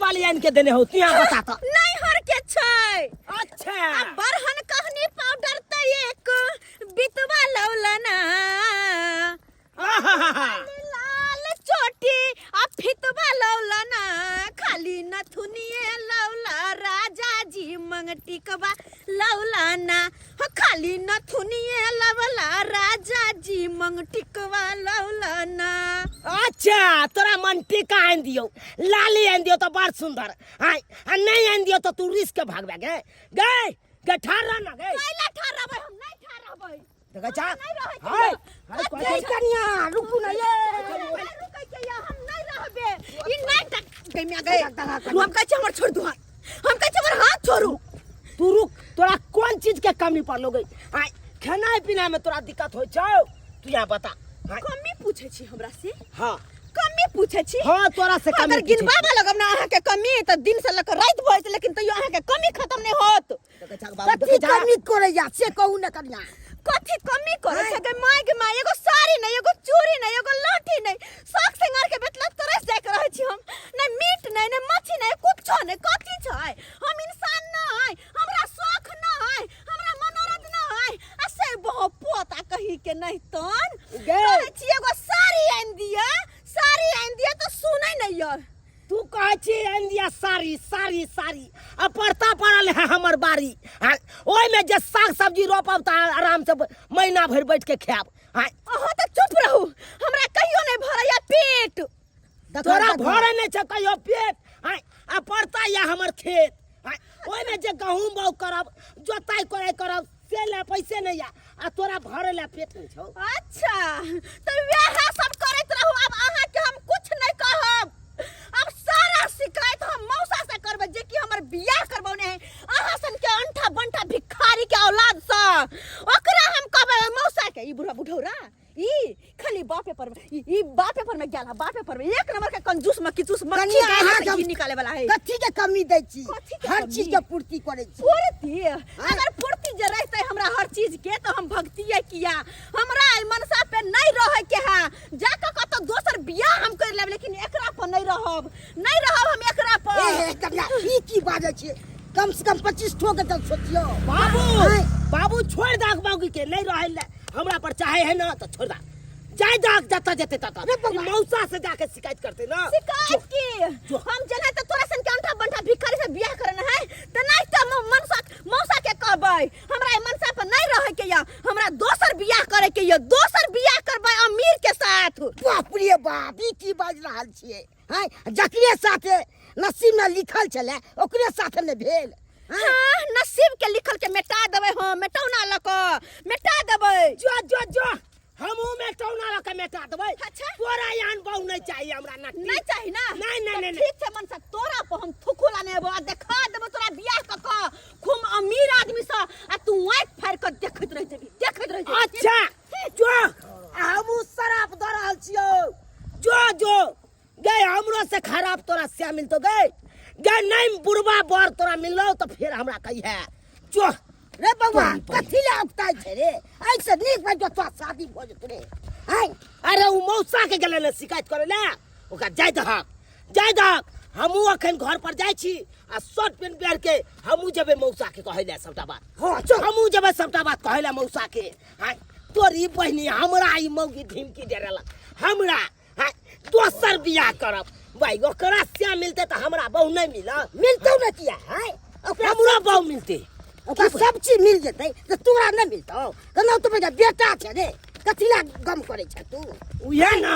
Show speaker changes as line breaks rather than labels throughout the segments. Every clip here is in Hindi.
वाली आन के देने हो तिया बता तो
नहीं हर के छै।
अच्छा
अब बरहन कहनी पाउडर त एक बितवा लौलना लाल चोटी आ फितवा लौलना खाली नथुनिए लौला राजा जी मंगटिकवा लौलाना हो खाली नथुनिए लौला राजा जी मंगटिकवा लौलाना।
अच्छा तोरा मन टीका आन दियो लाली आन दियो तो बड़ सुंदर हाय आ नहीं आन दियो तो तू रिस्क भागबे गे गे गे ठारा ना गे
कैला ठहराबै हम नहीं ठहराबै
देखा चा हाय अरे कोई कनिया रुकू ना ये
रुकै के या हम नहीं रहबे ई नहीं तक गइमिया गए हम कहै छै हमर छोड़ दू हाथ हम कहै छै हमर हाथ छोड़ू
तू रुक तोरा कौन चीज के कमी पड़लो गई हाय खाना पीना में तोरा दिक्कत होय छौ तू यहाँ बता
कमी पूछे छी हमरा से।
हां
कमी पूछे छी
हां तोरा से कमी
अगर गिनबाबा लगब ना अहाँ के कमी त दिन से लक रात भइ छै लेकिन तइयो अहाँ के कमी खत्म नहीं होत।
कथी कमी करे जा से कहू ना कनिया
कथी कमी करे छै गे माय एगो साड़ी नहीं एगो चूड़ी नहीं एगो लाठी नहीं साग सिंगार के बेतला तरस जाय के रहे छी हम नहीं मीट नहीं मछली नहीं कुछो नहीं कथी छै हम इंसान नहीं हमरा शौक नहीं हमरा मनोरथ नहीं ऐसे बहु पोता कही के नहीं तन कहै छी एगो साड़ी आन दिया तो सुनै नहीं यार
तू कहै छी आन दिया साड़ी साड़ी साड़ी अब पड़ता पड़ल है हमर बारी ओइ में जे साग सब्जी रोपब त आराम से महीना भर बैठ के खाब
अहाँ त चुप रहू हमरा कहियो नहीं भरैया पेट
तोरा भरे नहीं छ कहियो पेट आ पड़ता या हमर खेत ओइ में जे गहूम बौ करब जोताई कोराई करब से ले पैसे नहीं आ तोरा भरे ले पेट नहीं छौ।
अच्छा तो वह सब करत रहू अब अहाँ के हम कुछ नहीं कहब अब सारा शिकायत हम मौसा से करबे जे कि हमर बियाह करबौने है अहाँ सन के अंठा बंठा भिखारी के औलाद सा ओकरा हम कहबे मौसा के ई बुढ़ा बुढ़ौरा ई खाली बापे पर ई बापे पर में गेला बापे पर में एक नंबर के कंजूस मक्कीचूस मक्खी के निकाले वाला है
कथी के कमी दै छी हर चीज के पूर्ति करे छी
पूर्ति अगर पूर्ति जे रहते हमरा हर चीज के तो हम भक्तिए किया हमरा मनसा पे नहीं रहे के है जाके कतो दोसर बियाह हम कर लेब लेकिन एकरा पर नहीं रहब हम एकरा पर
ए कन्या ई की बाजे छी कम से कम 25 ठो के चल सोचियो बाबू छोड़ दाग बाबू के नहीं रहे ले हमरा पर चाहे है ना तो छोड़ दा जाय दाग जाता जते ता मौसा से जाके शिकायत करते ना
शिकायत की हम जने तो तोरा सन के अंठा बंठा भिखारी से बियाह करना है त नहीं त मौसा के कहबै हमरा मनसा पर नहीं रहे के या हमरा दोसर बियाह करे के या दोसर बियाह करबै अमीर के साथ।
बाप रे बाप ई की बाज रहल छिए हां जकरे साथे नसीब में लिखल छले ओकरे साथे ने भेल
हां नसीब के लिखल के मिटा देबै हम मिटौना लक मिटा देबै
जो हमहू मिटौना लक मिटा देबै।
अच्छा
तोरा यान बहु नहीं चाहिए हमरा
नहीं चाहिए ना
नहीं
ठीक छै मनसा तोरा पर हम थुकुला नेबो आ देखा देबो तोरा बियाह क खूब अमीर आदमी सा आ तू आंख फाड़ के देखैत रह जेबी
अच्छा जो हमहू शराब द रहल छियो जो गे हमरो से खराब तोरा से मिलतो गे नहीं बुढ़वा बर तोरा मिललो तो फिर हमरा कहिए जो रे बउआ कथी ले उगताय छे रे ऐसे नीक भाई जो तोरा शादी हो जत रे अरे उ मौसा के गेले ने शिकायत करे ले ओका जाय दहक हमहू अखन घर पर जाय छी आ शर्ट पेन पेर के हमहू जेबे मौसा के कहैले सबटा बात हां चल हमहू जेबे सबटा बात कहैले मौसा के तोरी बहिनी हमरा ई मौगी धमकी देरेला हमरा दोसर बियाह करब भाई ओकरा से मिलते तो हमरा बहु नहीं मिलतो न किया ओकरा हमरा बहु मिलते ओकरा सब चीज मिल जते तो तोरा नहीं मिलतो कना तो बेटा छे रे कथिला गम करे छ तू उहे ना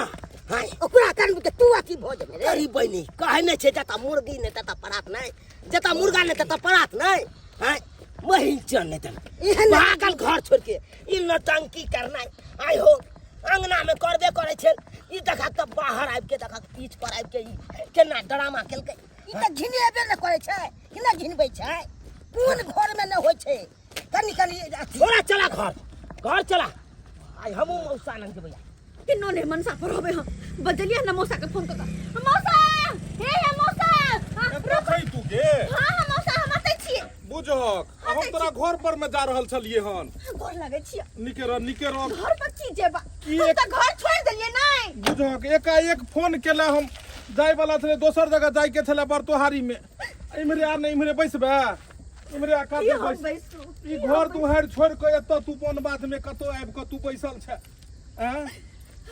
ओकरा कान के तू अथी भ जे रे अरे बहिनी कहै नै छै जता मुर्गी नै तता परात नै जता मुर्गा नै तता परात नै मही चल नै त भागल घर छोड़ के इ नटंकी करना आई हो अंगना में करबे करे छै ई देखा त बाहर आब के देखा पीछ पर आब के केना ड्रामा केलकै ई त घिनेबे न करे छै केना घिनबै छै कोन घर में न होय छै कनी छोरा चला घर चला आई हमहू मौसा नंग जेबै
किन्नो ने मनसा पर होबे हम बदलिए न मौसा के फोन कर मौसा हे मौसा
रुकै तू के
हां मौसा हम आते छी
बुझक हम तोरा घर पर में जा रहल छलिए हन
घर लगे छी
निके रह
घर पर की जेबा हम त घर छोड़ देलिए नहीं
बुझक एकाएक फोन केला हम जाय वाला छले दोसर जगह जाय के छले बरतोहारी में इमरे आ नहीं इमरे बैसबे इमरे आ का बैस ई घर दुहार छोड़ के एत तू कोन बात में कतो आबि के तू बैसल छ हैं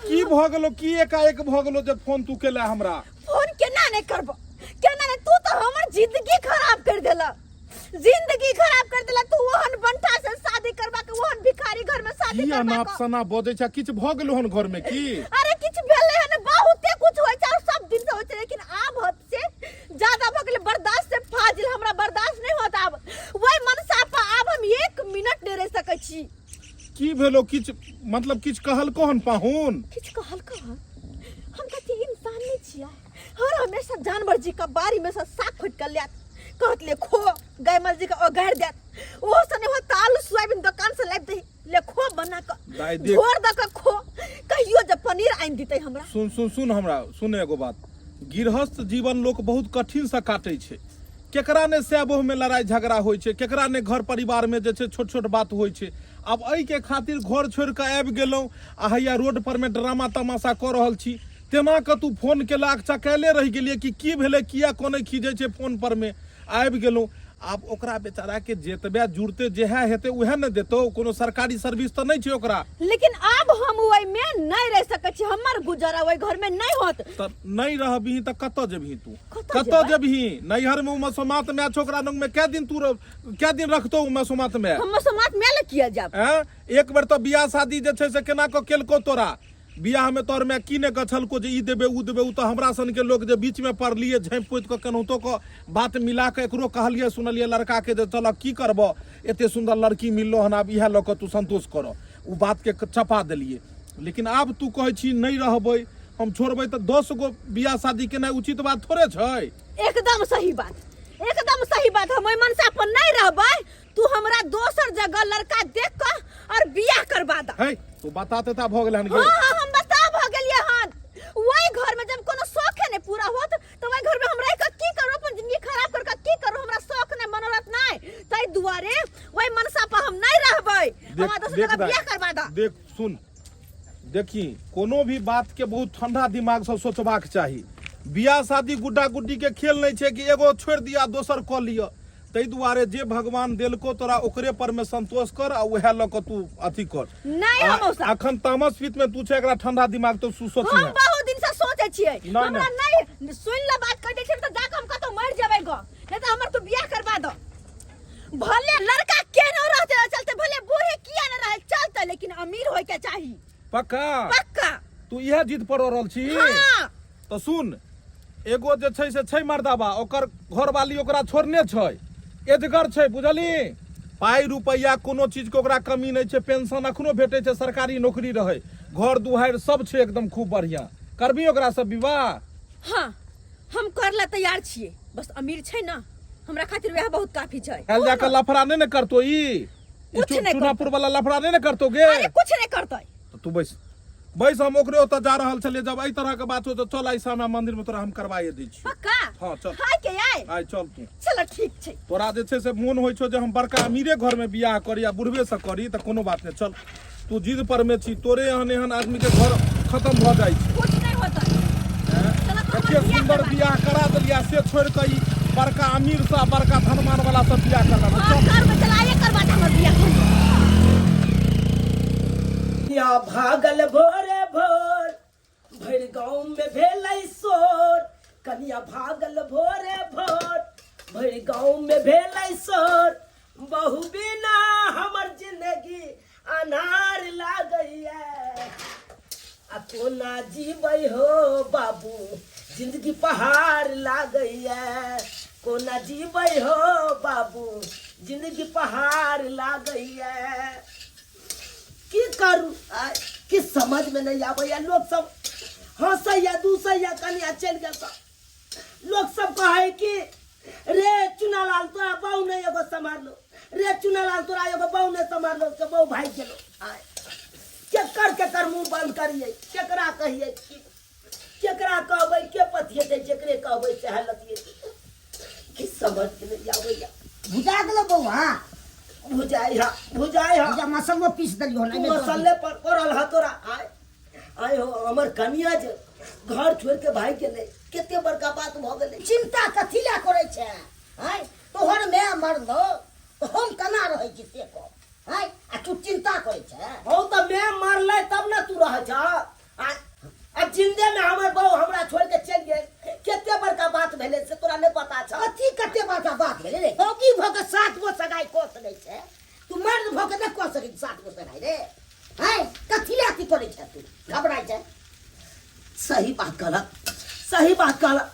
की भ गेलो की एकाएक भ गेलो जब फोन तू केला हमरा
फोन केना नहीं करबो केना नहीं तू तो हमर जिंदगी खराब कर देला जिंदगी खराब कर देला तू ओहन बंठा से शादी करबा के ओहन भिखारी घर में शादी
की
करबा
अनाप सना बजै छ किछ भ गेलो हन घर में की
अरे किछ भेले हन बहुते कुछ होय छ सब दिन से होय छ लेकिन आब हद से ज्यादा भ गेले बर्दाश्त से फाजिल हमरा बर्दाश्त नहीं होता अब वही मनसा पर अब हम 1 मिनट नहीं रह सकै छी
की भेलो किछ मतलब किछ कहल कोहन पाहुन
किछ कहल कहन हम कथी इंसान नहीं छियै हर हमेशा जानवर जी का बारी में से साग खोट कर लिया कहत ले खो गाय मल जी का ओगार देत ओ सने हो आलू सोयाबीन दुकान से लाब दे ले खो बना
दाई
के
देख।
झोर द के खो कहियो जब पनीर आइन दितै हमरा
सुन हमरा सुन एगो बात गृहस्थ जीवन लोक बहुत कठिन से काटै छै केकरा ने सेबोह में लड़ाई झगड़ा होइ छै केकरा ने घर परिवार में जे छै छोट छोट बात होइ छै अब एहि के खातिर घर छोड़ के आबि गेलौं आ हैया रोड पर में ड्रामा तमाशा क रहल छी तेना के तू फोन केलाक चकेले रह गेलिए कि की भेले किया कोने खीजे छै फोन पर में आबि गेलौं आब ओकरा बेचारा के जेतबे जुड़ते जेहा हेते उहे न देतौ कोनो सरकारी सर्विस त नहीं छै ओकरा
लेकिन अब हम ओइ में नहीं रह सकै छी हमर गुजारा ओइ घर में नहीं होत
त नहीं रहबही त कत जेबही तू
कतऽ
कत जेबही नैहर में मसोमात में छोकरा नंग में कै दिन रखतो मसोमात में
हम समाज में ले किया जाब
हैं एक बेर तो बियाह शादी जे छै से केना को केलको तोरा बियाह में तोर में की ने गछलको जे ई देबे उ तो हमरा सन के लोग जे बीच में पड़लिए झाँप पोत के केनाहितो को बात मिला के एकरो कहलिए सुनलिए लड़का के जे चल की करबो एते सुंदर लड़की मिललो हन अब इहे लक तू संतोष करो उ बात के चपा देलिए लेकिन अब तू कहै छी नहीं रहबै हम छोड़बै त 10 गो बियाह शादी केनाइ उचित बात थोड़े छै
एकदम सही बात हम ओइ मनसा पर नहीं रहबै तू हमरा दोसर जगह लड़का देख के और बियाह करबा द
है तू बताते ता भ गेल हन गे
हां हम बता भ गेलिए हन ओइ घर में जब कोनो शौक है ने पूरा होत तो ओइ घर में हम रह के की करू अपन जिंदगी खराब कर के की करू हमरा शौक ने मनोरथ नहीं तै दुआरे ओइ मनसा पर हम नहीं रहबै हमरा दोसर जगह बियाह करबा द
देख सुन देखी कोनो भी बात के बहुत ठंडा दिमाग से सोचबाक चाही बियाह शादी गुड्डा गुड्डी के खेल नहीं छै कि एगो छोड़ दिया दोसर क लिया तै दुआरे जे भगवान देलको तोरा ओकरे पर में संतोष कर आ उहे ल के तू अथी कर
नहीं हम
अखन तामस पीत में तू छै एकरा ठंडा दिमाग तो सोच
हम बहुत दिन से सोचे छियै हमरा नहीं सुन ल बात कर दे छै त जाके हम कतो मर जेबै ग नहीं त हमर तू बियाह करबा दो भले लड़का केनो रहते चलते भले बूढ़े किया न रहे चलते लेकिन अमीर होय के चाहिए
पक्का तू यह जिद पर रहल छी
हां
तो सुन एगो जे छै से छै मर्दाबा ओकर घरवाली ओकरा छोड़ने छै एजगर छै बुझली पाई रुपैया कोनो चीज के ओकरा कमी नहीं छै पेंशन अखनो भेटै छै सरकारी नौकरी रहे घर दुहार सब छै एकदम खूब बढ़िया करबी ओकरा सब विवाह
हां हम करला तैयार छियै बस अमीर छै ना हमरा खातिर वह बहुत काफी छै
कल जाकर लफड़ा नहीं न करतो ई चुनापुर वाला लफड़ा नहीं न करतो गे
अरे कुछ नहीं करतै
तू बैस हम ओकरे ओत जा रहल छलिए जब एई तरह के बात हो तो चल आई सामने मंदिर में तोरा हम करवाए दै छी
पक्का
हां चल
हाय के
आइ चल तू
चलो ठीक छै
तोरा जे छै से मोन होइ छौ जे हम बड़का अमीरे घर में बियाह करी या बुढ़वे से करी त कोनो बात नहीं चल तू जिद पर में छी तोरे एहन आदमी के घर खत्म भ जाई छै
कुछ नहीं होता चलो
एते सुंदर बियाह करा देलिया से छोड़ के ई बड़का अमीर सा बड़का धनवान वाला सब बियाह कर लेबा
घर में चलाए करबा दे हमर बियाह
या भागल भोरे भोर भर गांव में भेलै शोर कनिया भागल भोरे भोर भर गांव में भेलै शोर बहु बिना हमर जिंदगी अनार लागैया आ कोना जीबै हो बाबू जिंदगी पहाड़ लागैया कोना जीबै हो बाबू जिंदगी पहाड़ लागैया की करू कि समझ में नहीं आवे लोग सब हंसैया दूसैया कनिया चल गया सब लोग सब कहे कि रे चुनालाल तोरा बहु नहीं एगो संभाल लो रे चुनालाल तोरा एगो बहु नहीं संभाल लो के बहु भाई गेलो केकर मुंह बंद करिए केकरा कहिए केकरा कहबै के पथिए जेकरे कहबै से हालत कि समझ में नहीं आवे
बुझा गेलो बौआ
भुजाई हा
जा मसल्लो पीस दलियो ना
मसल्ले पर करल हा तोरा आय हो हमर कनिया जे घर छोड़ के भाग गेले केते बड़का बात भ गेले चिंता कथी ला करे छै हैं तोहर मैं मरलो तो हम केना रहै छी से को हैं आ तू चिंता करे छै हो तो मैं मरले तब ना तू रह जा अब जिंदे में हमर बहू हमरा छोड़ के चल गेल केते बड़का बात भेले से तोरा नहीं पता छ कथी केते बड़का बात भेले रे होगी भग 7 गो सगाई को सकै छै तू मर्द भग न को सकै 7 गो सगाई रे हैं कथी ला की करे छै तू घबराई छै सही बात कहला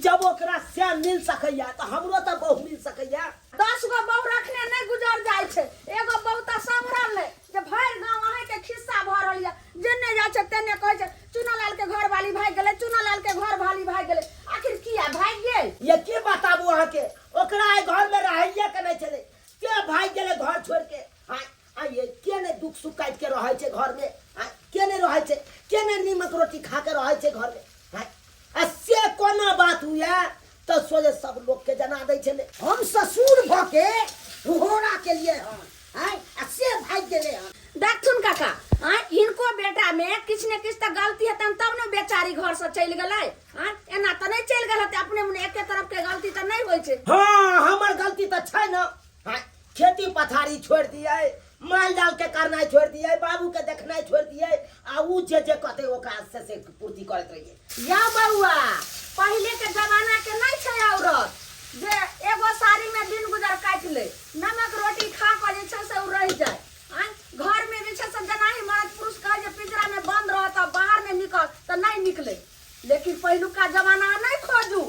जब ओकरा से मिल सकैया तो हमरो तो बहु मिल सकैया
10 गो बहू रखने नहीं गुजर जाय छै एगो बहू त संभरल ले जे भर गांव अहे के खिस्सा भ रहल या जेने जा छै तेने कहै छै चुनालाल के घर वाली भाग गेले चुनालाल के घर वाली भाग गेले आखिर किया भाग गेल
ये के बताबू अहाँ के ओकरा ए घर में रहैया के नहीं चले के भाग गेले घर छोड़ के आ ये के ने दुख सुख काट के रहै छै घर में के ने रहै छै के ने नीमक रोटी खा के रहै छै घर में से कोना बात हुआ तो सोचे सब लोग के जना दे छले हम ससुर भ के घोड़ा के लिए हैं से भाग गेले
देख सुन काका हिनको बेटा में किछ ने किछ त गलती हेतन तब ने बेचारी घर से चल गेलै एना त नहीं चल गेल अपने मने एके तरफ के गलती त नहीं होय छै
हां हमर गलती त छै न खेती पथारी छोड़ दिए माल जाल के करनाई छोड़ दिए बाबू के देखनाई छोड़ दिए आ उ जे कहते ओकरा से पूर्ति करत रहिए
या बउआ पहले के जमाना के नहीं छै औरत जे एगो साड़ी में दिन गुजर काट ले नमक रोटी खा के जे छै से उ रह जाए घर में जे छै से जनाही मर्द पुरुष कहे जे पिंजरा में बंद रह त बाहर में निकल त नहीं निकले लेकिन पहिलुका जमाना नहीं खोजू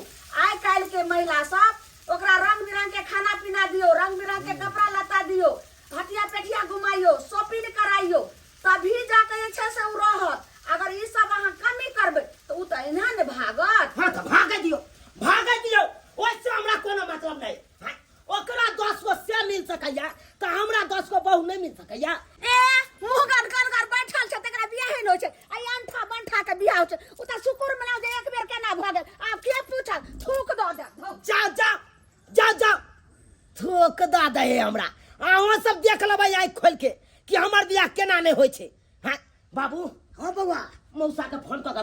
आइ काल के महिला सब ओकरा रंग बिरंग के खाना पीना दियो रंग बिरंग के कपड़ा लत्ता दियो हटिया पेटिया घुमाइयो शॉपिंग कराइयो तभी जाके जे छै से उ रहत अगर ई सब अहाँ कमी करबे तो उ त एना ने भागत
हां त भागे दियो ओइसे हमरा कोनो मतलब नहीं ओकरा 10 गो से मिल सकैया त हमरा 10 गो बहु नहीं मिल सकैया
ए मुंह गन बैठल छै तकरा बियाह न होय छै आई अंठा बंठा के बियाह होय छै उ त शुक्र मनाओ जे एक बेर केना भ गेल आब के पूछल थूक द दे
जा थूक द दे हमरा अहाँ सब देख लेबै आँख खोल के कि हमर बियाह केना नहीं होय छै हां बाबू हां बउआ मौसा के फोन क के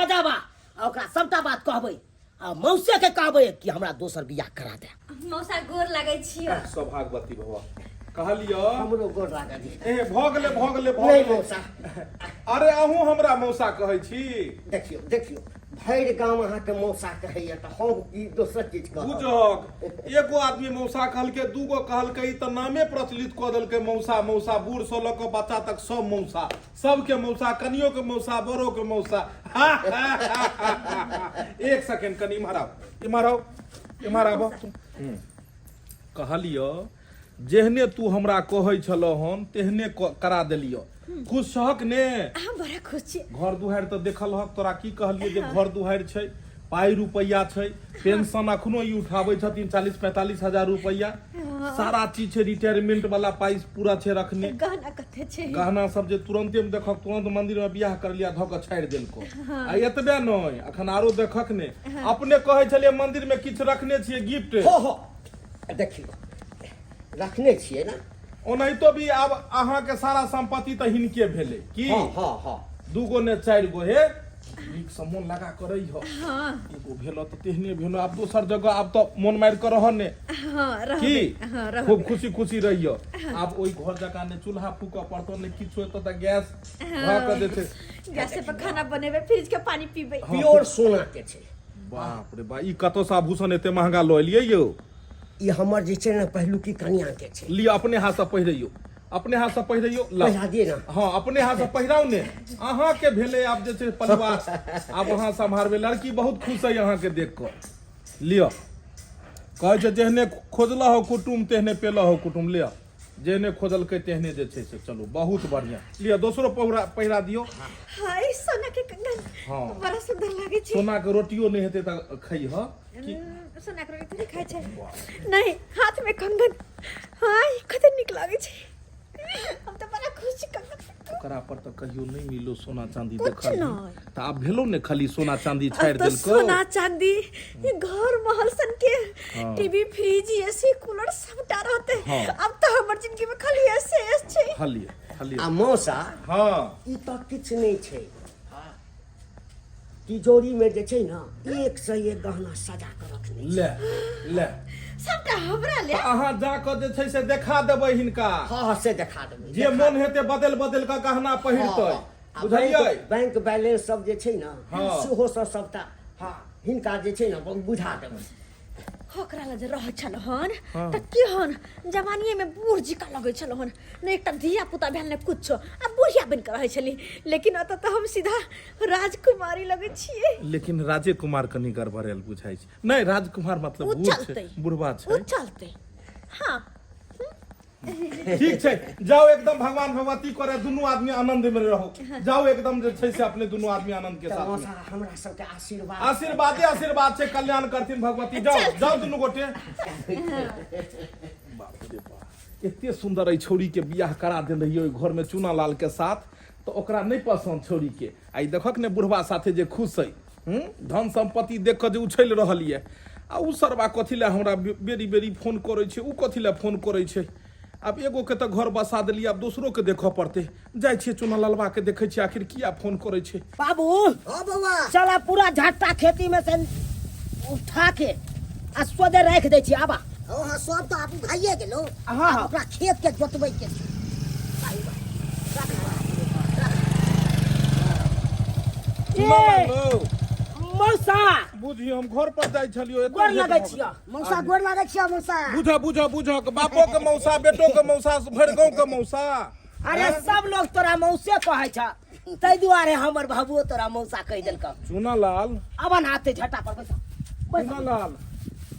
बजाबा आ ओकरा सबटा बात कहबै आ मौसे के कहबै कि हमरा दोसर बियाह करा दे
मौसा गोर लागै छियो
सौभाग्यवती भवा कहलियो
हमरो गोर लागा दी
ए भ गेले
नहीं मौसा
अरे अहूँ हमरा मौसा कहै छी
देखियो भैर गांव अहाँ के मौसा कहैया त हम ई दोसर चीज कहब
बुझक एगो आदमी मौसा कहलके दूगो कहलके त नामे प्रचलित क देलके मौसा बूढ़ से ल के बच्चा तक सब मौसा सबके मौसा कनियो के मौसा बड़ो के मौसा एक सेकंड कनी इम्हर आब कहलियो जेहने तू हमरा कहै छलो हन तेहने करा देलियो खुश छहक ने
हम बड़ा खुश छी
घर दुहार तो देखल हक तोरा की कहलिए जे घर दुहार छै पाई रुपैया छै पेंशन अखनो ई उठाबै छथिन 40-45 हजार रुपैया सारा चीज छै रिटायरमेंट वाला पाई पूरा छै रखने
गहना कते छै
गहना सब जे तुरंते में देखक तुरंत मंदिर में बियाह कर लिया धक छाड़ देलको आ एतबे नहीं अखन आरो देखक ने अपने कहै छलिए मंदिर में किछ रखने छियै गिफ्ट
हो देखियो रखने छियै ना
ओनाहितो भी आब अहाँ के सारा संपत्ति त हिनके भेले की
हां
दूगो ने 4 गो हे नीक से मन लगा करई हो एगो भेलो त तेहने भेलो अब दोसर जगह अब तो मन मार कर रह ने की खूब खुशी रहियो अब ओई घर जका ने चूल्हा फूक पड़तो ने किछ होतो त गैस भा कर देते
गैस पे खाना बनेबे फ्रिज के पानी पीबे
प्योर सोना के छै
बाप रे बा ई कतो सा आभूषण एते महंगा ल लिये यो
ई हमर जे छै ने पहलू की कन्या के छै
लियो अपने हाथ से पहिरइयो
पहिरा दिए ना
हाँ अपने हाथ से पहिराउ ने अहाँ के भेले आप जे छै परिवार आप अहाँ संभारबे लड़की बहुत खुश है अहाँ के देख कर लियो कहै छै जेहने खोजला हो कुटुम तेहने पेला हो कुटुम लियो जेहने खोजलकै तेहने जे छै से चलो बहुत बढ़िया लियो दोसरो पहिरा दियो
हाय सोना के कंगन
हाँ
बड़ा सुंदर लागे छै
सोना के रोटियो नहीं हेते त खई ह
सोना के रोटी खाय छै नहीं हाथ में कंगन हाय कते निक लागे छै हम तो बड़ा खुश छी कंगन
ओकरा पर त कहियो नहीं मिलो सोना चांदी
कुछ
देखल
नहीं।
त अब भेलो ने खाली सोना चांदी छाड़
तो
देलको
सोना चांदी ये घर महल सन के टीवी फ्रिज एसी कूलर सबटा रहते अब तो हमर जिंदगी में खाली ऐसे छै
हलिए
आ मौसा
हाँ
ई त किछ नहीं छै तिजोरी में जे छै ना एक से एक गहना सजा के रखने छै।
ले ले
सबटा हमरा ले
अहाँ जाके जे छै से देखा देबै हिनका
हाँ से देखा देबै
जे मोन हेतै बदल बदल के गहना पहिरतै बुझलियै
बैंक बैलेंस सब जे छै ना
हाँ।
सेहो सब सबटा हाँ हिनका जे छै ना बुझा देबै।
ओकरा लग जे रहै छल हन त केहन जवानीए में बूढ़ जिका लगै छल हन ने एकटा धिया पुता भेल ने कुछो आ बुढ़िया बन के रहै छली लेकिन अत त हम सीधा राजकुमारी लगै छियै।
लेकिन राजे कुमार कनी गड़बड़ेल बुझाइ छै। नहीं राजकुमार मतलब
उ
बूढ़
चलतै
छै बुढ़वा
उ
छै।
चलतै हाँ
ठीक छै जाओ एकदम भगवान भगवती करे दुनू आदमी आनंद में रहो। जाओ एकदम जे छै से अपने दुनू आदमी आनंद के साथ में।
मौसा हमरा सबके आशीर्वाद
आशीर्वादे आशीर्वाद छै कल्याण करथिन भगवती। जाओ जाओ दुनू गोटे। बाप रे बाप एते सुंदर ई छौरी के बियाह करा देन रहियो ओइ घर में चूना लाल के साथ तो ओकरा नहीं पसंद छौरी के। आई देखक ने बुढ़वा साथे जे खुश है धन संपत्ति देख के जे उछल रहल ये आ उ सरबा कथि ले हमरा बेरी बेरी फोन करे छै उ कथि ले फोन करे छै। अब एगो के तो घर बसा देलिए अब दूसरो के देखो पड़ते जाय छियै चूना लालवा के देखे छियै आखिर किया फोन करे छै।
बाबू
हाँ बउआ
चला पूरा झट्टा खेती में से उठा के आ सोदे रख दै छी आबा।
हाँ सब तो आप भाइये गेलो
हाँ, हाँ।
ओकरा खेत के जोतबै के छै।
ए मौसा
बुझी हम घर पर जाय छलियो एते
गोर
लेट
लगै
भऽ
छियै।
मौसा गोर लागै छियै मौसा।
बुझ बापो के मौसा बेटो के मौसा भरि गाँव के मौसा।
अरे सब लोग तोरा मौसे कहै छ तै दुआरे हमर बाबुओ तोरा मौसा कह देलक।
चूना लाल
अब नाते झट्टा पर बैसा
चूना लाल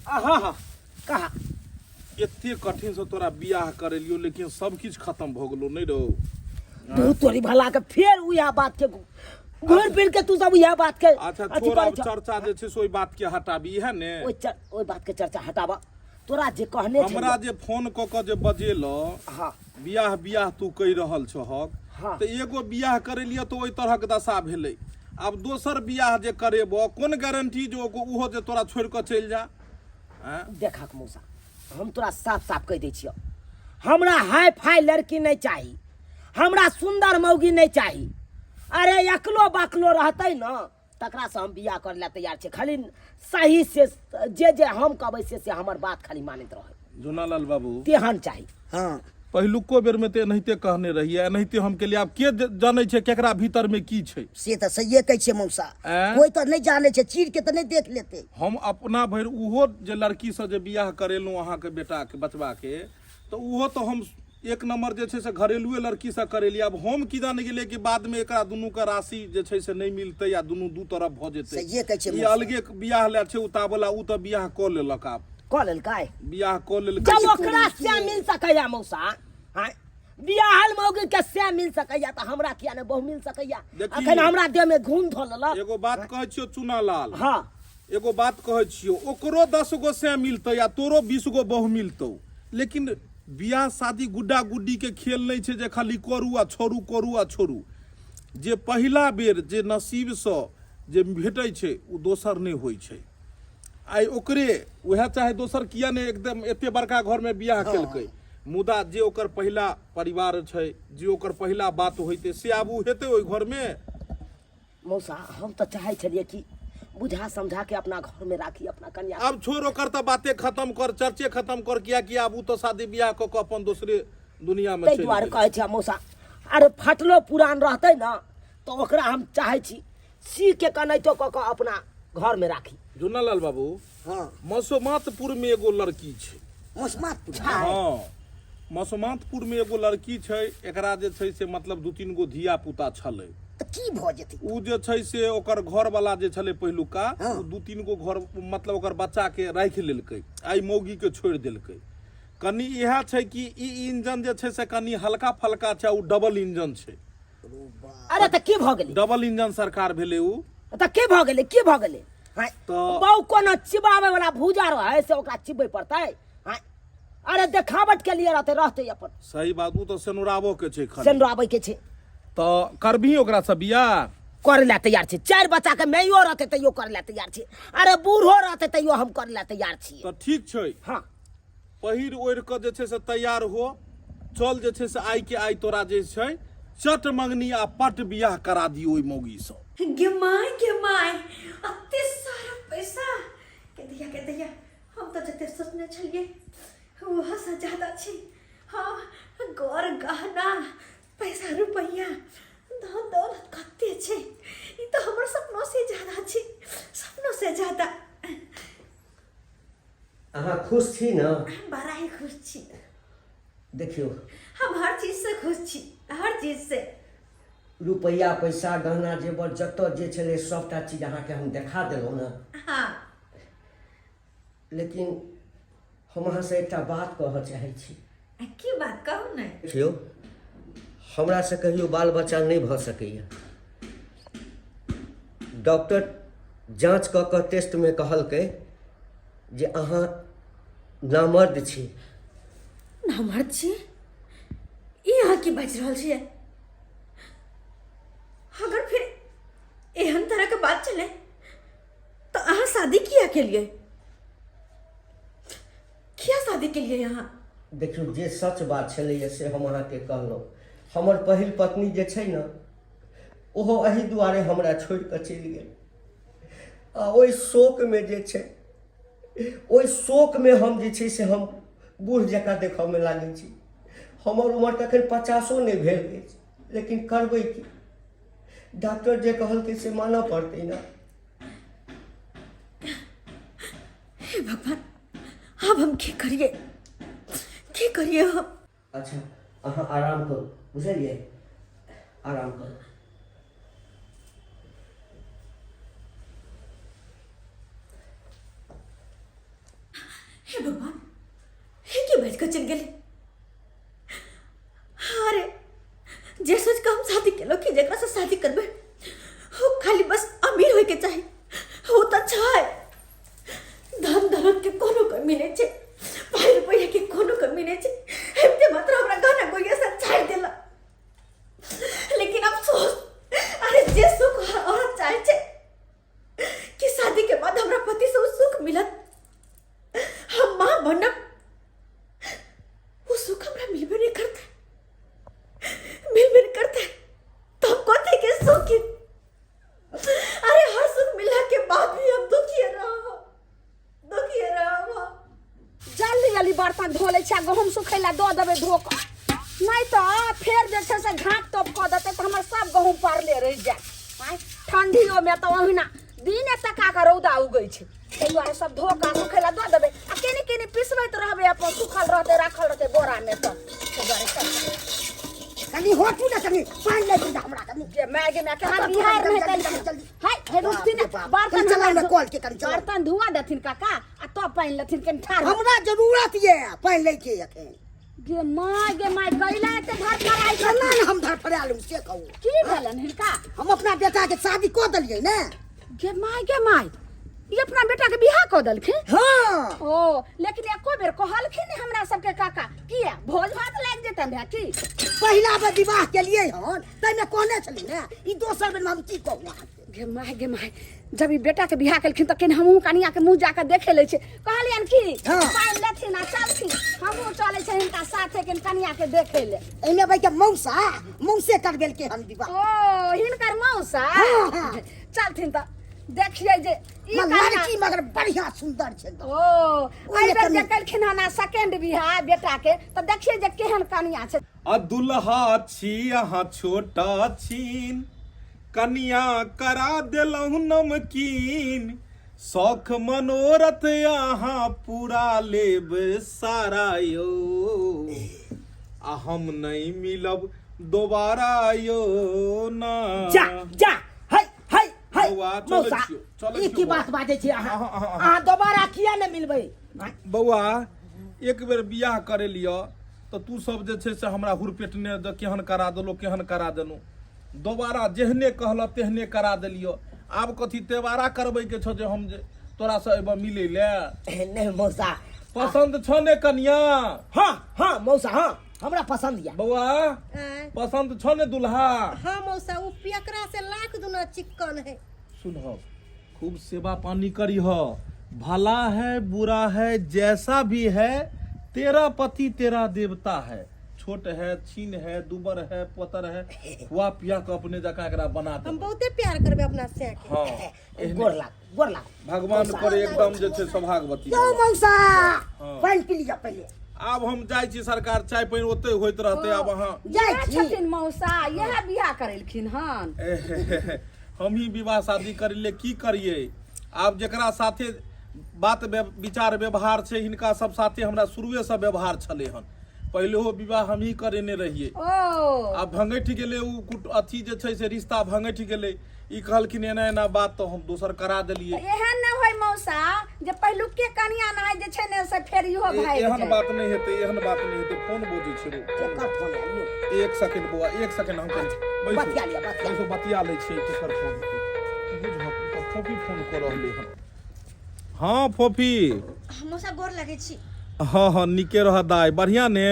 हाँ हाँ कहा
एते कठिन से तोरा बियाह करेलियो लेकिन सब किछ खत्म भ गेलो नहीं रहो।
तू तोरी भला के फिर उया बात के घूर फिर के तू सब उया बात के
अच्छा
अथी
छोड़
करै
अब
छ।
चर्चा जे छै से ओइ बात के हटाबी है ने।
ओइ बात के चर्चा हटाबा तोरा जे कहने छै
हमरा जे फोन क के जे बजेलो
हाँ
बियाह बियाह तू कहि रहल छहक
हाँ।
तो एगो बियाह करेलियो तो ओइ तरह के दशा भेलै। अब दोसर बियाह जे करेबो कोन गारंटी जो उहो जे तोरा छोड़ के चल जा।
देखा मौसा हम तोरा साफ साफ कह दै छियो हमरा हाई फाई लड़की नहीं चाहिए हमरा सुंदर मौगी नहीं चाहिए। अरे एकलो बाकलो रहते न तकरा से हम बियाह कर ले तैयार छे खाली सही से जे हम कहबै से हमर बात खाली मानैत रहे।
जोनालाल बाबू
तेहन चाहिए।
हाँ
पहिलुको बेर में ते एनाहिते कहने रहिए एनाहिते हम केलिए आब के जानै छै केकरा भीतर में की छै।
से तो सहिए कहै छियै मौसा।
आँ?
कोई तो नहीं जाने छै चीर के तो नहीं देख लेते।
हम अपना भरि उहो जे लड़की से जे बियाह करेलहुँ अहाँके बेटा के बचबा के तो उहो तो हम एक नंबर जे छै से घरेलुए लड़की से करेलिए। अब हम की जाने गेलिए कि बाद में एकरा दुनू के राशि जे छै से नहीं मिलते या दुनू दू तरफ भ जेतै।
सहिए कहै छियै
ई
मौसा।
अलगे बियाह ले छै उतावला उ तो बियाह क लेलक। आब
कह लेलकै
बियाह क लेलक
जब ओकरा से मिल सकैया मौसा हाँ बियाहल मौगी के से मिल सकैया तो हमरा किया ने बहु मिल सकैया।
देखी।
अखन हमरा देह में घून धो लेलक।
एगो बात कहै छियो चूना लाल
हाँ
एगो बात कहै छियो ओकरो 10 गो से मिलतौ या तोरो 20 गो बहु मिलतौ लेकिन बियाह शादी गुड्डा गुड्डी के खेल नहीं छै जे खाली करू आ छोड़ू। जे पहिला बेर जे नसीब से जे भेटै छै उ दोसर नहीं होइ छै। आइ ओकरे वह चाहे दोसर किया ने एकदम एते बड़का घर में बियाह केलकै मुदा जे ओकर पहिला परिवार छै जे ओकर पहिला बात होइते से आब उ हेतै ओइ घर में।
मौसा हम तो चाहे छलिए कि बुझा समझा के अपना घर में राखी अपना कन्या।
अब छोड़ ओकर तो बातें खत्म कर चर्चे खत्म कर किया कि अब उ तो शादी ब्याह क के अपन दूसरे दुनिया में
तै दुआरे कहै छै मौसा अरे फटलो पुरान रहते न तो ओकरा हम चाहे छी सी के कनैतो क के अपना घर में राखी।
जोनालाल बाबू
हाँ
मसोमातपुर में एगो लड़की छै।
मौसमात
हाँ मसोमातपुर में एगो लड़की छै एकरा जे छै से मतलब 2-3 गो धिया पुता छलै।
तो की भ जेतै।
उ जे छै से ओकर घर वाला जे छलै पहिलुका
हाँ।
उ 2-3 गो घर मतलब ओकर बच्चा के राखि लेलकै आई मौगी के छोड़ि देलकै। कनी इहा छै कि ई इंजन जे छै से कनी हल्का फल्का छै उ डबल इंजन छै।
अरे तो की भ गेलै
डबल इंजन सरकार भेलै उ
तो की भ गेलै हाँ
तो-
बहु कोनो चिबावे वाला भूजा रहे से ओकरा चिबे पड़तै हाँ अरे देखावट के लिए रहते अपन
सही बात उ तो सेनुराबो के छै खाली
सेनराबै के छै
तो करबी ओकरा से बियाह
करे ला तैयार छी। 4 बच्चा के मैयो रहते तैयो करे ला तैयार छी। अरे बूढ़ो रहते तैयो हम करे ला तैयार छी।
तो ठीक छै
हाँ
पहिर ओढ़ के जे छै से तैयार हो चल जे छै से आइ के आइ तोरा जे छै चट मंगनी आ पट बियाह करा दियो ओइ मौगी सँ।
गे माय अते सारा पैसा के दैया हम तो जते सोचने छलिए वहाँ से ज्यादा छी। हाँ, गौर गहना पैसा रुपया धन दौलत कते छे, ई तो हमर सपनों से ज्यादा छी, सपनों से ज्यादा।
अहाँ खुश छी न?
बड़ा ही खुश छी।
देखियो
हम हर चीज से खुश छी, हर चीज से।
रुपया पैसा गहना जेवर जतऽ जे छलै सबटा चीज अहाँके हम देखा देलहुँ न।
हाँ,
लेकिन हम अहाँसँ एकटा बात कहऽ चाहै छी।
की बात कहू ने?
देखियो हमरा से कहियो बाल बच्चा नहीं भ सकैया। डॉक्टर जांच कऽ कऽ टेस्ट में कहलकै जे अहाँ नामर्द छी।
नामर्द छी? ई अहाँ की बाजि रहल छियै? अगर फिर एहन तरह के बात चले तो अहाँ शादी किया के लिए? किया शादी के लिए यहाँ?
देखियो जे सच बात छलैया से हम अहाँके कहलहुँ। हमर पहिल पत्नी जे छै न ओहो एही दुआरे हमरा छोड़ि कऽ चलि गेल। आ ओहि शोकमे जे छै, ओहि शोकमे हम जे छै से हम बूढ़ जकाँ देखऽमे लागै छी। हमर उम्र तखन 50 नहि भेल अछि, लेकिन करबै की? डॉक्टर जे कहलकै से मानऽ पड़तै न।
हे भगवान, अब हम की करिए हम?
अच्छा अहाँ आराम करू, बुझलियै? आराम करू।
हे भगवान, हे की बाज कर चल गेले? अरे जे सोच के हम शादी केलो कि जेकरा से शादी करबे हो खाली बस अमीर होय के चाहे, हो त छै। धन दौलत के कोनो कमी नहीं छै, पाई रुपया के कोनो कमी नहीं छै। एते मात्र हमरा गाना कोई ऐसा छाड़ देला। लेकिन अफसोस, अरे जे सुख औरत चाहे छै कि शादी के बाद हमरा पति से सुख मिलत, हम मां बनब, वो सुख हमरा मिलबे नहीं करता। तो हम कथी के सुख? अरे हर सुख मिला के बाद भी हम दुखी रहो।
जल्दी बर्तन धो ले छै, गहूम सुखैला दऽ देबै धो कऽ, नहीं तो फेर जे छै से घाट तोप कऽ देतै तऽ हमर सब गहूम पड़ले रहि जायत। ठंडियो में तो ओहिना दिन टका के रौदा उगै छै, ताहि दुआरे सब धो कऽ सुखैला दऽ देबै आ केनी पिसबैत रहबै, अपन सुखल रहतै राखल रहतै बोरा में। तऽ
कनी होटू ना, कनी पानी ले दे हमरा, कनी
जे मैगे में के बिहार में
जल्दी
हाय हे रुकती ने बर्तन
चला में कॉल के कनी चला।
बर्तन धुआ देथिन काका आ तब पानी लेथिन कनी ठाड़।
हमरा जरूरत ये पानी ले के अखन।
गे माय कैला एते धर फराई
चला ना हम धर फरा लूं से कहू।
की भेलन हिनका?
हम अपना बेटा के शादी कऽ देलियै ने।
गे माय ये अपना बेटा के बियाह कऽ देलखिन?
हाँ।
ओ लेकिन एको बेर कहलखिन हमरा सबके काका किया भोज भात लाग जेतन भए की?
पहिला बेर विवाह केलियै हन तैमे कहने छली ने, ई दोसर बेर में हम की कहू अहाँके।
गे माय जब ई बेटा के बियाह केलखिन त केन हमहू कनिया के मुंह जाके देखे ले छै, कहलियन की
हाँ।
पाइन लेथिन आ चलथिन, हमहू चले छै हिनका साथे केन कनिया के देखे ले।
एमे भाई के मौसे कर गेल के हम विवाह।
ओ हिनकर मौसा?
हाँ।
चलथिन त देखिए जे ई
लड़की मगर बढ़िया सुंदर छै।
ओ एहि बेर जे केलखिन हन सेकंड बियाह बेटा के त देखिए जे केहन कनिया छै।
आ दुल्हा छी अहाँ छोटा छीन, कनिया करा देलहुँ नमकीन, शौख मनोरथ अहाँ पूरा लेब सारा यो, आ हम नहीं मिलब दोबारा यो ना।
जा हाय
बौआ, चलै
मौसा
छियौ, चलै
ई की
छियौ
बात बाजै छी अहाँ?
अहाँ।
अहाँ दोबारा किया ने मिलबै?
बौआ एक बेर बियाह करे लियो तो तू सब जे छै से हमरा हुरपेटने केहन करा देलो केहन करा देलू, दोबारा जेहने कहल तेहने करा देलियो। आब कथी तेवारा करबै के छौ जे हम जे तोरा से एबे मिले ले?
नहीं मौसा
पसंद छौ ने कनिया?
हाँ मौसा हाँ हमरा पसंद या।
बौआ पसंद छौ ने दुल्हा?
हाँ मौसा, वो पियकरा से लाख गुना चिक्कन है।
सुनहो खूब सेवा पानी करी हो, भला है बुरा है जैसा भी है तेरा पति तेरा देवता है, छोट है, छीन है, दुबर है, पोतर है, हुआ पिया के अपने जका एकरा बना
हम
दे।
बहुते प्यार करबे अपना से के।
हाँ
गोर लाग
भगवान पर एकदम जे छै सौभाग्यवती
जाओ
भऽ।
मौसा
हाँ।
पानी पी लिया पहले
आब हम जाइ छी सरकार, चाय पानि ओते होइत रहते। आब अहाँ
जाय
इएह
छी
छथिन मौसा, इएह बियाह करेलखिन हन।
हम ही विवाह शादी करिले की करिए। आब जकरा साथे बात विचार व्यवहार छै, हिनका सब साथे हमरा शुरुए से व्यवहार छले हन। पहले हो विवाह हम ही करेने रहिए।
ओ
आब भंगैठ गेलै उ अथी जे छै से रिश्ता भंगैठ गेलै। ई कहलखिन एना एना बात, तो हम दोसर करा देलिए।
एहन न होय मौसा जे पहिलुके कनिया नाय जे छै ने से फेर इहो भाई
एहन बात नहीं हेतै, एहन बात नहीं हेतै। फोन बोझै छै रे।
एकर फोन आइयो।
एक सेकंड बौआ, एक सेकंड हम करी
बतिया लिया, बतिया लिया।
बतिया लै छियै केकर फोन बुझ फोफी फोन कर रहले हन। हाँ फोफी,
मौसा गोर लगे छी।
हाँ हाँ निके रह दाई, बढ़िया ने।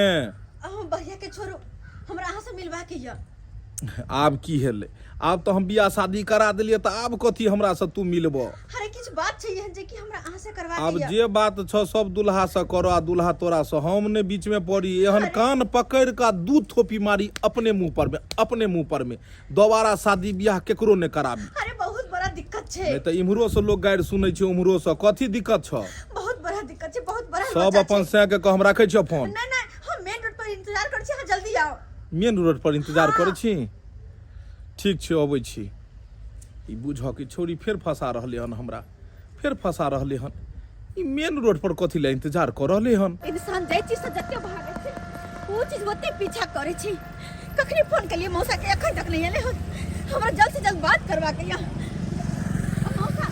बढ़िया के छोड़ू, हमरा अहाँ से मिलबा के य।
आब की हेले, आब तो हम बियाह शादी करा देलिए, तो आब कथी हमरा से तू मिलबो।
अरे किछ बात छै जे कि हमरा अहाँ से करबा
आब
के य।
जे बात छ सब दुल्हा से करो, आ दुल्हा तोरा से। हम ने बीच में पड़ी, एहन कान पकड़ का दू थोपी मारी अपने मुंह पर में, अपने मुंह पर में। दोबारा शादी बियाह केकरो ने कराबी।
अरे बहुत बड़ा दिक्कत छै।
नहीं तो इम्हरो से लोग गाइर सुनै छै, उम्हरो से। कथी दिक्कत छ?
बहुत बड़ा दिक्कत छै, बहुत बड़ा।
सब अपन से के हम राखै छियो फोन।
नहीं नहीं, हम मेन रोड पर इंतजार कर छी, अहाँ जल्दी आओ।
मेन रोड पर इंतजार करै छी? ठीक छै अबै छी। ई बुझ कि छोरी फेर फंसा रहले हन हमरा, फेर फंसा रहले हन। ई मेन रोड पर कथी ले इंतजार कर रहले हन?
इंसान जाय छी से जते भागे छै, वो चीज ओते पीछा करे छै। कखनी फोन के लिए मौसा के एखन तक नहीं एले हन। हमरा जल्द से जल्द बात करबा के य। मौसा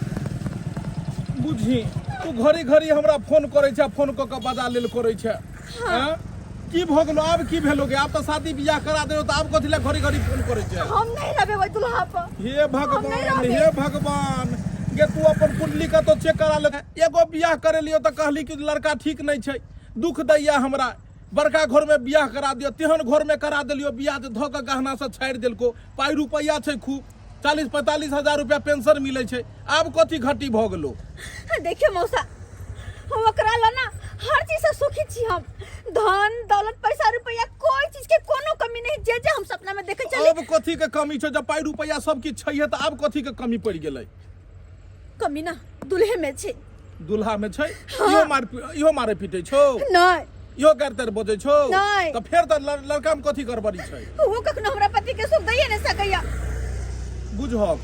बुझी तू घड़ी घड़ी हमरा फोन करै छै, फोन क के बजा लेल करै छै। हां की भ गेलो? आब की भेलोगे? आब तो शादी बियाह करा देलो, तो आब कथी ले घड़ी घड़ी फोन करै छै?
हम नहीं रहबे ओइ दुल्हा पर।
हे भगवान, हे भगवान, गे तू अपन कुंडली का तो चेक करा ले। एगो बियाह करे लियो तो कहली कि लड़का ठीक नहीं छै, दुख दैया हमरा। बड़का घर में बियाह करा दियो, तेहन घर में करा देलियो बियाह, धो के गहना से छाड़ देलको। पाई रुपया छै खूब, 40-45 हजार रुपया पेंशन मिले छै। आब कथी घटी भ गेलो?
देखिए मौसा, हम ओकरा ला ना हर चीज से सुखी छी। हम धन दौलत पैसा रुपया कोई चीज के कोनो कमी नहीं। जे जे हम सपना में देखे चली।
अब कथी के कमी छै? जब पाई रुपया सब किछ छैहे त आब कथी के कमी पड़ गेलै?
कमी ना दुल्हे में छै।
दुल्हा में छै? इहो मारे पीटे छौ?
नहीं,
इहो करतर बजे छौ?
नहीं।
त फेर त लड़का में कथी गड़बड़ी छै?
वो कखनो हमरा पति के सुख दैए नहीं सकैया।
बुझहक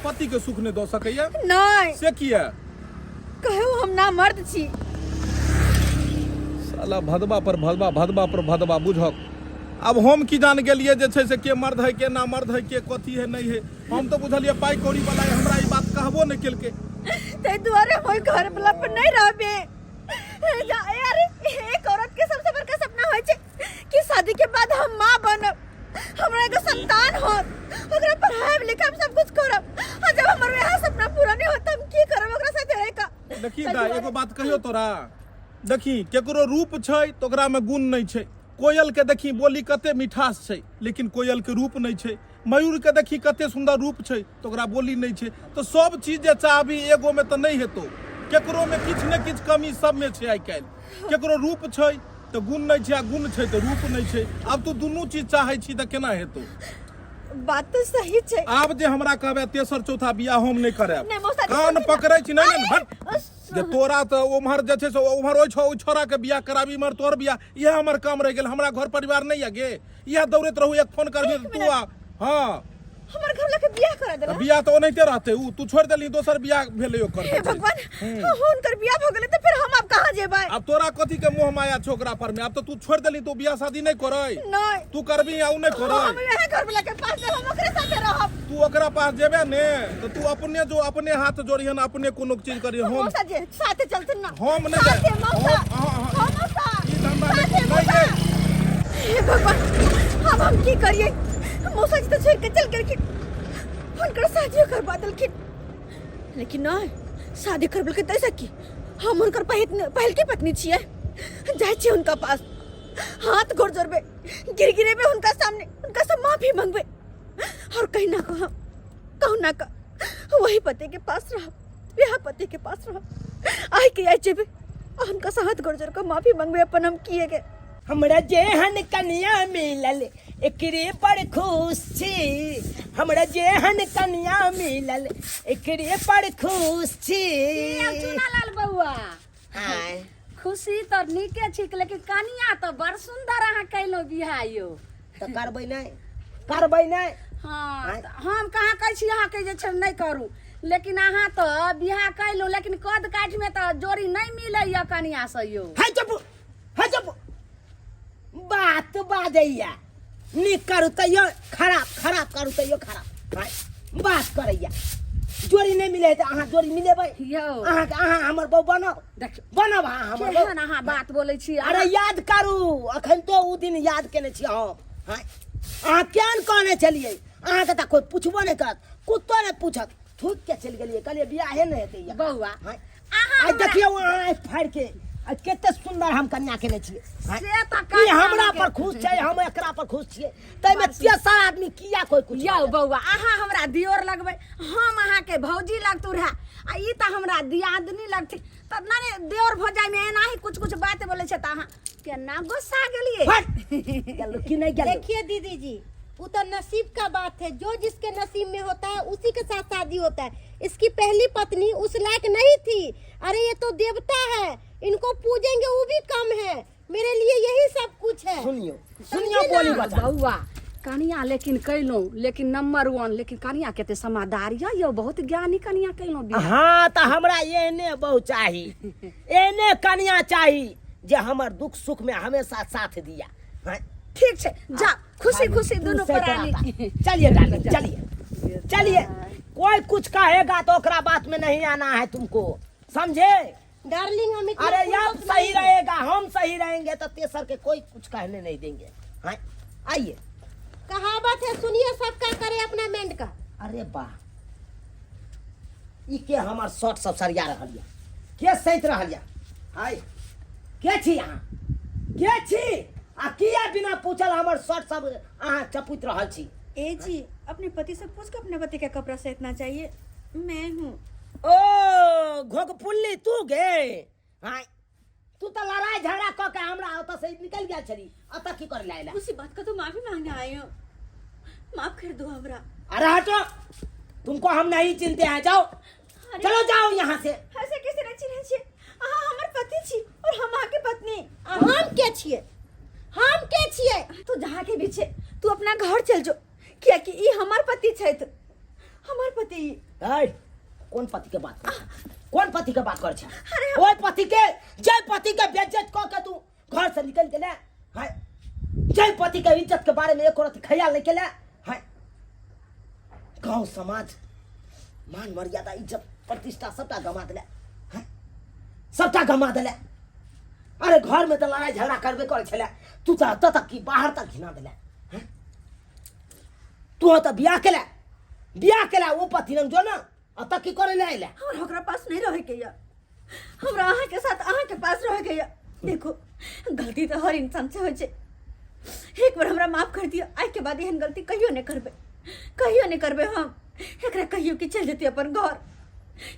पति के सुख नहीं द सकैया?
नहीं,
से किया?
कहू हम ना मर्द छी।
साला भदबा पर भदबा, भदबा पर भदबा। बुझहक अब हम की जान गेलिए जे छै से के मर्द है के ना मर्द है, के कथी है नहीं है। हम तो बुझलिए पाई कौड़ी वाला है, हमरा ई बात कहबो नहीं केलके।
ते दुआरे होय घर वाला पर नहीं रहबे। यार एक औरत के सबसे बड़का सपना होय छै कि शादी के बाद हम मां बनब, हमरा एगो संतान होत, ओकरा पढ़ाई लिखाई सब कुछ करब। और जब हमर यह सपना पूरा नहीं होत, हम की करब ओकरा साथे रह का?
देखी दा एगो बात कहियो तोरा, देखी केकरो रूप छै तो ओकरा में गुण नहीं छै। कोयल के देखी बोली कते मिठास छै, लेकिन कोयल के रूप नहीं छै। मयूर के देखी कते सुंदर रूप छै तो ओकरा बोली नहीं छै। तो सब चीज जे चाहबी एगो में तो नहीं हेतो, केकरो में किछ ने किछ कमी सब में छै। आई काल केकरो रूप छै तो गुण नहीं छै, आ गुण छै तो रूप नहीं छै। अब तू दुनू चीज चाहे छी त केना हेतो?
बात तो सही छै।
आब जे हमरा कहबे तेसर चौथा बियाह हम नहीं करब।
नहीं मौसा,
कान पकड़ै छी नहीं हट। जे तोरा तो उम्हर जे छै से उम्हर ओइ छोरा के बियाह कराबी, इम्हर तोर बियाह, यह हमर काम रह गेल। हमरा घर परिवार नहीं है गे, यह दौड़ैत रहू, एक फोन करबी तू आ। हाँ
हमर घर लगे बियाह करा देला।
बियाह तो ओनाहिते रहते। उ तू छोड़ देली, दोसर बियाह भेलै ओकर।
हे भगवान, हुनकर बियाह भ गेलै त फिर हम अब कहां जेबै?
अब तोरा कथी के मोह माया छै ओकरा पर में? अब तो तू छोड़ देली, तो बियाह शादी नहीं करै।
नहीं,
तू करबी या उ नहीं करै?
हम यह घर वाला के पास जब हम ओकरे साथे रहब।
तू ओकरा पास जेबे ने तो तू अपने जो अपने हाथ जोड़िहन, अपने कोनो चीज करी। हम
मौसा जी साथे चलथिन ना।
हम नहीं जाए।
साथे मौसा,
हाँ,
मौसा
ई धंधा
साथे
नहीं
मौसा।
गे।
हे भगवान, अब हम की करिए? मौसा जी तो छोड़ के चल गेलखिन, हुनकर शादी करवा देलखिन। लेकिन नहीं, शादी करबल के तैसा की हम हुनकर पहल की पत्नी छियै। जाय छी उनका पास, हाथ गोड़ जोड़बे, गिरगिरे में उनका सामने उनका से माफी मांगबे, और कहीं ना कहूँ ना का वही पति के पास रह, यह पति के पास रह। आई के आई जेबे, और उनका से हाथ गोड़ जोड़ के माफी मांगबे अपन हम किए के।
हमरा जेहन कन्या मिलल एकरे पर खुश छी, हमरा जेहन कन्या मिलल एकरे पर खुश छी।
चुनालाल बउआ
आय
खुशी तो नीके छिक लेकिन कनिया तो बड़ सुंदर अहाँ कैलो बियाह यो।
तो करबै नहीं, करबै नहीं।
हाँ तो हम कहाँ कहै छी अहाँ के जे छै नहीं करू, लेकिन अहाँ तो बियाह कैलो लेकिन कद काठ में तो जोड़ी नहीं मिले या कनिया से यो।
है चुप, है चुप। बात बाजैया नीक करू तैयो खराब, खराब करू तैयो खराब। आय बात करैया जोड़ी नहीं मिले तो अहाँ जोड़ी मिलेबै
यो
अहाँ हमर बहू बनब,
देखियो
बनब अहाँ हमर बहू।
केहन अहाँ बात बोलै छी।
अरे याद करू अखन तो उ दिन याद केने छी हम। हाँ अहाँ क्या न कहने चलिए, अहाँ के कोई पूछबो नहीं करत, कुत्तो नहीं पूछत, थूक के चल गेलिए, कहलिए बियाहे नहीं हेतै या
बउआ
हाँ
अहाँ
आ देखियो अहाँ फाड़ के आ कते सुंदर हम कन्या केने छियै। हाँ?
से तो
ई
कन्या
हमरा
लगे
पर खुश छै, हम एकरा पर खुश छियै, तै में तेसर आदमी किया कोई कुछ
यौ बउआ अहाँ हमरा दियोर लगबै, हम अहाँ के भौजी लगतु रहे आ ई त हमरा दियादनी लगथि, त नारे दियोर भौजाई में एना ही कुछ कुछ बात बोले छै त अहाँ केना गुस्सा गेलिए।
गेलौ कि नहीं गेलौ?
देखिए दीदी जी, वो तो नसीब का बात है, जो जिसके नसीब में होता है उसी के साथ शादी होता है। इसकी पहली पत्नी उस लायक नहीं थी। अरे ये तो देवता है, इनको पूजेंगे वो भी कम है। मेरे लिए यही सब कुछ है।
सुनियो सुनियो बोली बता।
बउआ कनिया लेकिन कैलो, लेकिन नंबर 1 लेकिन कनिया केते समझदारी यो, बहुत ज्ञानी कनिया कैलो बियाह।
हाँ तो हमरा एने बहु चाही, एने कन्या चाही जे हमर दुख सुख में हमेशा साथ दिया। हाँ?
ठीक छै जा खुशी खुशी दोनों प्राणी।
चलिए डार्लिंग चलिए चलिए, कोई कुछ कहेगा तो ओकरा बात में नहीं आना है तुमको, समझे?
डार्लिंग हम इतना
अरे आप
पूर्वक
सही
नहीं-
रहेगा, हम सही रहेंगे तो तेसर के कोई कुछ कहने नहीं देंगे। हाँ आइए।
कहावत है सुनिए, सबका करे अपना मेंढ का।
अरे वाह, ई के हमर शर्ट सब सरिया रहल या, के सैत रहल या? हाय के छी अहाँ, के छी आ किया बिना पूछल हमर शर्ट सब अहाँ चपुत रहल छी?
ए जी अपने पति से पूछ कर अपने पति का कपड़ा सैतना चाहिए, मैं हूँ।
ओ घोगपुल्ली तू गे? हाय तू तो लड़ाई झगड़ा क के हमरा ओत से निकल गया छली, अत की कर लायला?
उसी बात का तो माफी मांगने आई हूँ, माफ कर दो हमरा।
अरे हटो, तुमको हम नहीं चिनते हैं, जाओ चलो जाओ यहाँ से।
ऐसे कैसे नहीं चिन्हे छी? अहाँ हमर पति छी और हम अहाँ के पत्नी।
हम के छिए, हम के छिए?
तू जहाँ के भी छे तू अपना घर चल जो, क्या कि ई हमर पति छैथ, हमर पति।
ऐ, कौन पति के बात कर, कौन पति के बात कर छ?
अरे
ओए पति के, जय पति के बेइज्जत क के तू घर से निकल गेले। हाय जय पति के इज्जत के बारे में एक रति ख्याल नहीं केले। हाय गांव समाज मान मर्यादा इज्जत प्रतिष्ठा सबटा गमा देले। हाय सबटा गमा देले। अरे घर में तो लड़ाई झगड़ा करबे करे छले, तू तो अत तक की बाहर तक घिना देले। हाय तू तो बियाह केला वो पति रंग जो ना अत की करे ले आइले।
हमरा ओकरा पास नहीं रहे के या, हमरा अहाँ के साथ अहाँ के पास रहे के या। देखो गलती तो हर इंसान से हो छे, एक बार हमरा माफ कर दियो, आज के बाद एहन गलती कहियो नहीं करबे, कहियो नहीं करबे। हम एकरा कहियो कि चल जेती अपन घर,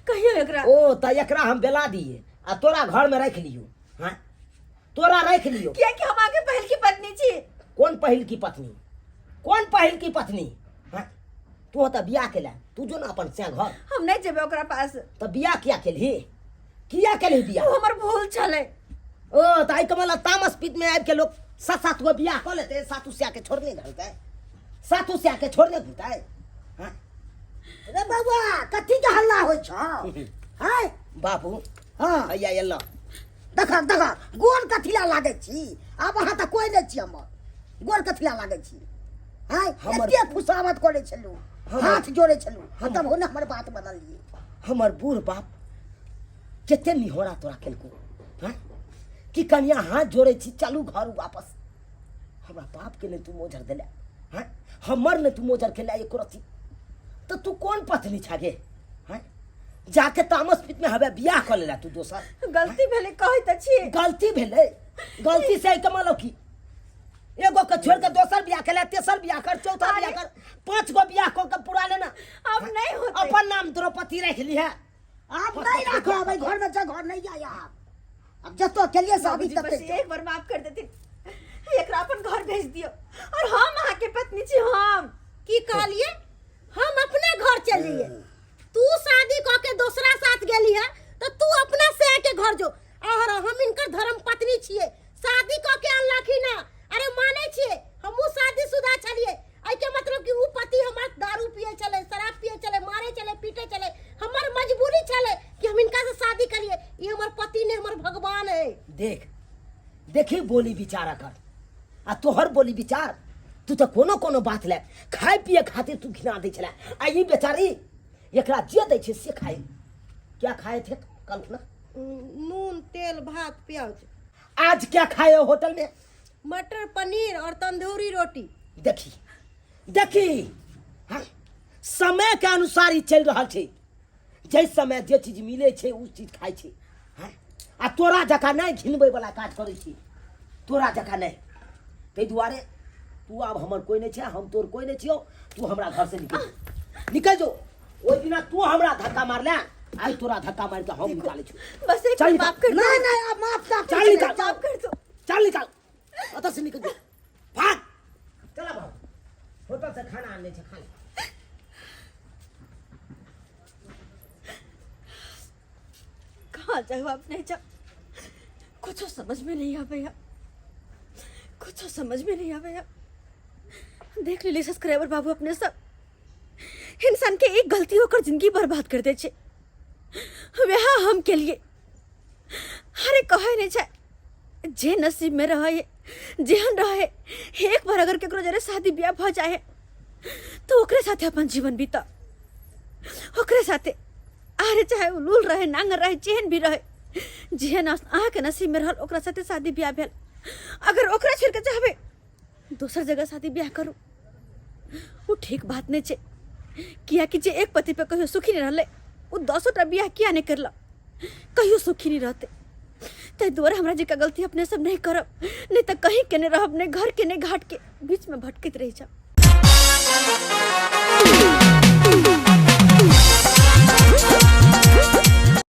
कहियो एकरा।
ओ त एकरा हम बेला दिए आ तोरा घर में रख लियो। हाँ तोरा रख लियो।
क्या कि हम आगे पहल की पत्नी छी।
कौन पहिल की पत्नी, कौन पहिल की पत्नी? हाँ तू तो बियाह केला, तू जो ना अपन से घर,
हम नहीं जेबे ओकरा पास,
तो बियाह किया केलही, किया केलही बियाह?
वो हमर भूल चले।
ओ ताई कमला तामस पीत में आब के लोग सात सात गो बियाह कर लेते, सातू से आके छोड़ने घलते, सातू से आके छोड़ने घुलते। हाँ
अरे बाबा कथी के हल्ला होय छ? हाय
बाबू
हाँ
भैया अल्लाह
देखा देखा गोर कथिला लागे छी, आब अहाँ त कोई नहीं छी, हमर गोर कथिला लागे छी। हाय
हमर-
एते खुशामत करे छलू, हाथ जोड़े छलू, तब हो ना हमर बात बदल लिए।
हमर बूढ़ बाप केते निहोरा तोरा केलको। हाँ कि कन्या हाथ जोड़े छी चलू घर वापस, हमरा बाप के ने तू मोजर देले। हाँ हमर ने तू मोजर केला एको रति, तो तू कौन पत्नी छागे? हाँ जाके तामस पीत में हवे बियाह कर लेला तू दोसर।
गलती भेले कहै त छी।
गलती भेले, गलती से कमालो की एगो के छोड़ के दोसर बियाह केला, तेसर बियाह कर, चौथा बियाह कर, 5 गो बियाह कर के पूरा लेना।
अब नहीं होते।
अपन नाम द्रौपदी रख ली है।
आप नहीं रखो भाई, घर में जगह नहीं आया। अब जब तो के लिए शादी
बाबूजी,
तब
बस एक बार माफ कर देती, एकरा अपन घर भेज दियो और हम अहाँ के पत्नी छी। हम
की कहलिए हम अपना घर चलिए, तू शादी क के दूसरा साथ गेली है तो तू अपना से के घर जो। और हम इनकर धर्म पत्नी छिए, शादी क के अनलखी ना। अरे माने छिए हमहू शादीशुदा छलिए, आई के मतलब कि ऊ पति हमार दारू पिए चले, शराब पिए चले, मारे चले, पीटे चले। हमार मजबूरी चले कि हम इनका से शादी करिए। ये हमार पति ने, हमार भगवान है।
देख देखी बोली विचारा कर, आ तोहर बोली विचार। तू तो कोनो कोनो बात ले खाए पिए खातिर तू घिना दे छला। आ ई बेचारी एकरा जे दै छे से खाए। क्या खाए थे कल ना?
नून तेल भात प्याज।
आज क्या खाए हो होटल में?
मटर पनीर और तंदूरी रोटी।
देखी देखी हाँ? समय के अनुसार ही चल रहा छे। जैस समय जे चीज मिले छे उ चीज खाए छे। हाँ? आ तोरा जका नहीं घिनबे वाला काज करे छी, तोरा जका नहीं। ते दुआरे तू अब हमर कोई नहीं छे, हम तोर कोई नहीं छियो। तू हमरा घर से निकल जो। ओइ दिना तू हमरा धक्का मारला, आज तोरा धक्का मार के हम निकाले छी।
बस एक
चल
माफ कर दो।
नहीं नहीं अब माफ ना
चल निकाल,
माफ कर दो।
चल निकाल, अतः से निकल जा। भाग चला भाग, होटल से खाना आने छे, खा ले।
कहाँ जाओ आप नहीं जा, कुछ समझ में नहीं आवेया, कुछ समझ में नहीं आवेया। देख लीजिए सब्सक्राइबर बाबू अपने सब इंसान के एक गलती होकर जिंदगी बर्बाद कर दे छे। वह हम के लिए अरे कहे नहीं छे जे नसीब में रहे जेहन रहे। एक बार अगर केकरो जरे शादी ब्याह भ जाए तो ओकरे साथे अपन जीवन बीता, ओकरे साथे अरे चाहे उलूल रहे नांगर रहे जेहन भी रहे, जेहन अहाँ के नसीब में रहल ओकरा साथे शादी ब्याह भेल। अगर ओकरा छोड़ के चाहबे दूसर जगह शादी ब्याह करू, वो ठीक बात नहीं छे। किया कि जे एक पति पे कहियो सुखी नहीं रहले वो 10टा ब्याह किया नहीं करला, कहियो सुखी नहीं रहते। ते दुआरे हमरा जी का गलती अपने सब नहीं करब, नहीं तो कहीं के नहीं रहब, नहीं घर के नहीं घाट के बीच में भटकत रह जाब।